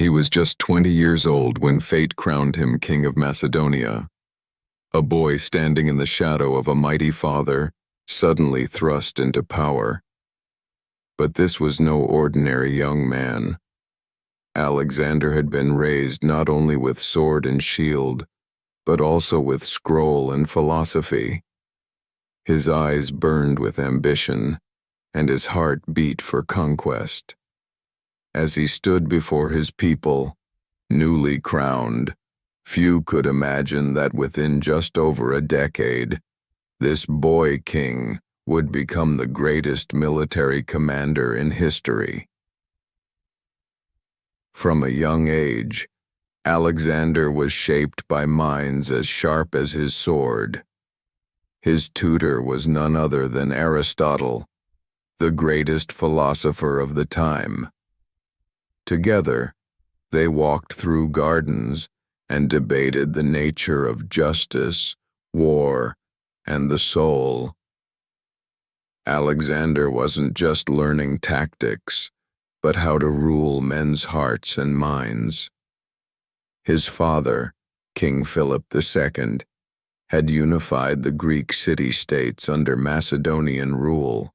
He was just 20 years old when fate crowned him king of Macedonia. A boy standing in the shadow of a mighty father, suddenly thrust into power. But this was no ordinary young man. Alexander had been raised not only with sword and shield, but also with scroll and philosophy. His eyes burned with ambition, and his heart beat for conquest. As he stood before his people, newly crowned, few could imagine that within just over a decade, this boy king would become the greatest military commander in history. From a young age, Alexander was shaped by minds as sharp as his sword. His tutor was none other than Aristotle, the greatest philosopher of the time. Together, they walked through gardens and debated the nature of justice, war, and the soul. Alexander wasn't just learning tactics, but how to rule men's hearts and minds. His father, King Philip II, had unified the Greek city-states under Macedonian rule.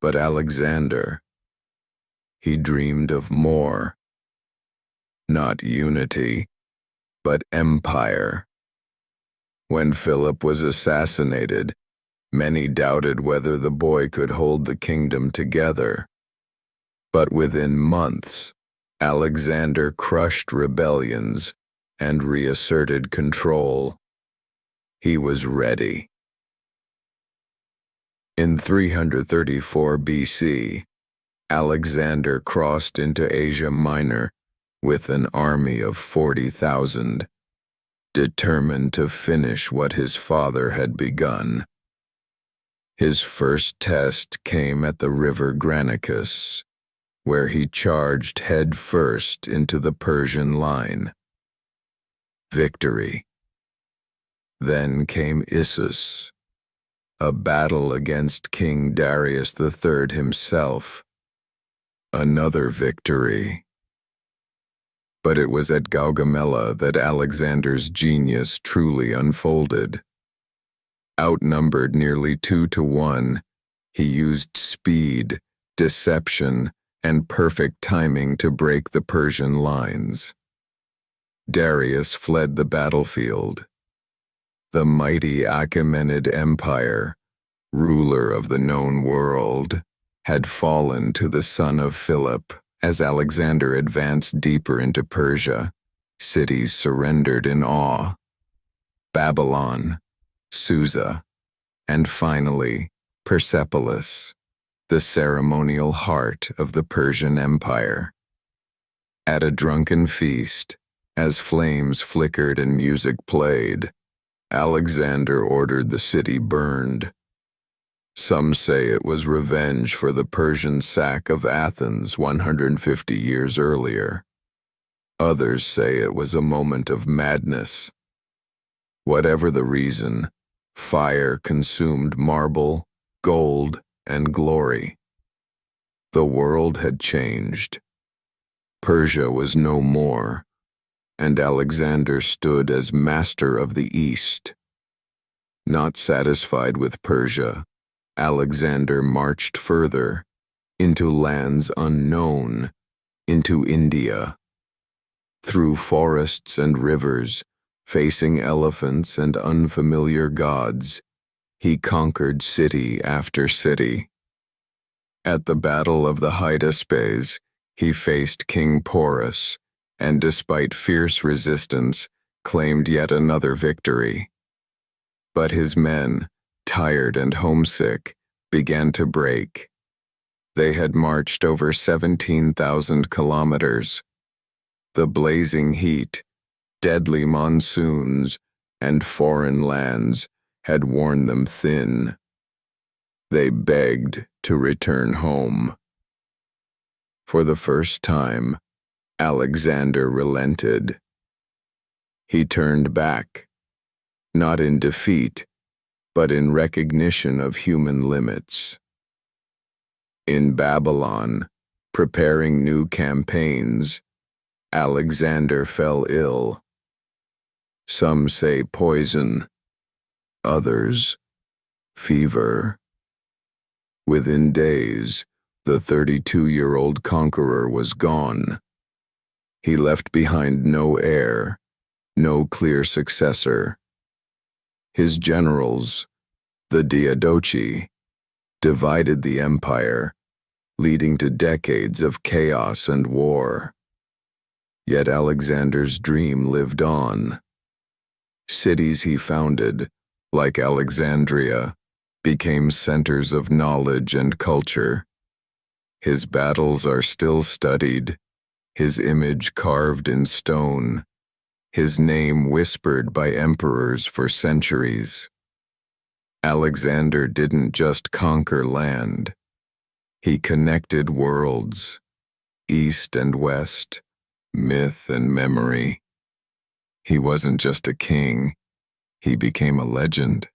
But Alexander, he dreamed of more. Not unity, but empire. When Philip was assassinated, many doubted whether the boy could hold the kingdom together. But within months, Alexander crushed rebellions and reasserted control. He was ready. In 334 BC, Alexander crossed into Asia Minor with an army of 40,000, determined to finish what his father had begun. His first test came at the river Granicus, where he charged head first into the Persian line. Victory. Then came Issus, a battle against King Darius III himself. Another victory. But it was at Gaugamela that Alexander's genius truly unfolded. Outnumbered nearly 2-1, he used speed, deception, and perfect timing to break the Persian lines. Darius fled the battlefield. The mighty Achaemenid Empire, ruler of the known world, had fallen to the son of Philip. As Alexander advanced deeper into Persia, cities surrendered in awe. Babylon, Susa, and finally, Persepolis, the ceremonial heart of the Persian Empire. At a drunken feast, as flames flickered and music played, Alexander ordered the city burned. Some say it was revenge for the Persian sack of Athens 150 years earlier. Others say it was a moment of madness. Whatever the reason, fire consumed marble, gold, and glory. The world had changed. Persia was no more, and Alexander stood as master of the East. Not satisfied with Persia, Alexander marched further, into lands unknown, into India. Through forests and rivers, facing elephants and unfamiliar gods, he conquered city after city. At the Battle of the Hydaspes, he faced King Porus, and despite fierce resistance, claimed yet another victory. But his men, tired and homesick, began to break. They had marched over 17,000 kilometers. The blazing heat, deadly monsoons, and foreign lands had worn them thin. They begged to return home. For the first time, Alexander relented. He turned back, not in defeat, but in recognition of human limits. In Babylon, preparing new campaigns, Alexander fell ill. Some say poison, others fever. Within days, the 32-year-old conqueror was gone. He left behind no heir, no clear successor. His generals, the Diadochi, divided the empire, leading to decades of chaos and war. Yet Alexander's dream lived on. Cities he founded, like Alexandria, became centers of knowledge and culture. His battles are still studied, his image carved in stone, his name whispered by emperors for centuries. Alexander didn't just conquer land. He connected worlds, east and west, myth and memory. He wasn't just a king, he became a legend.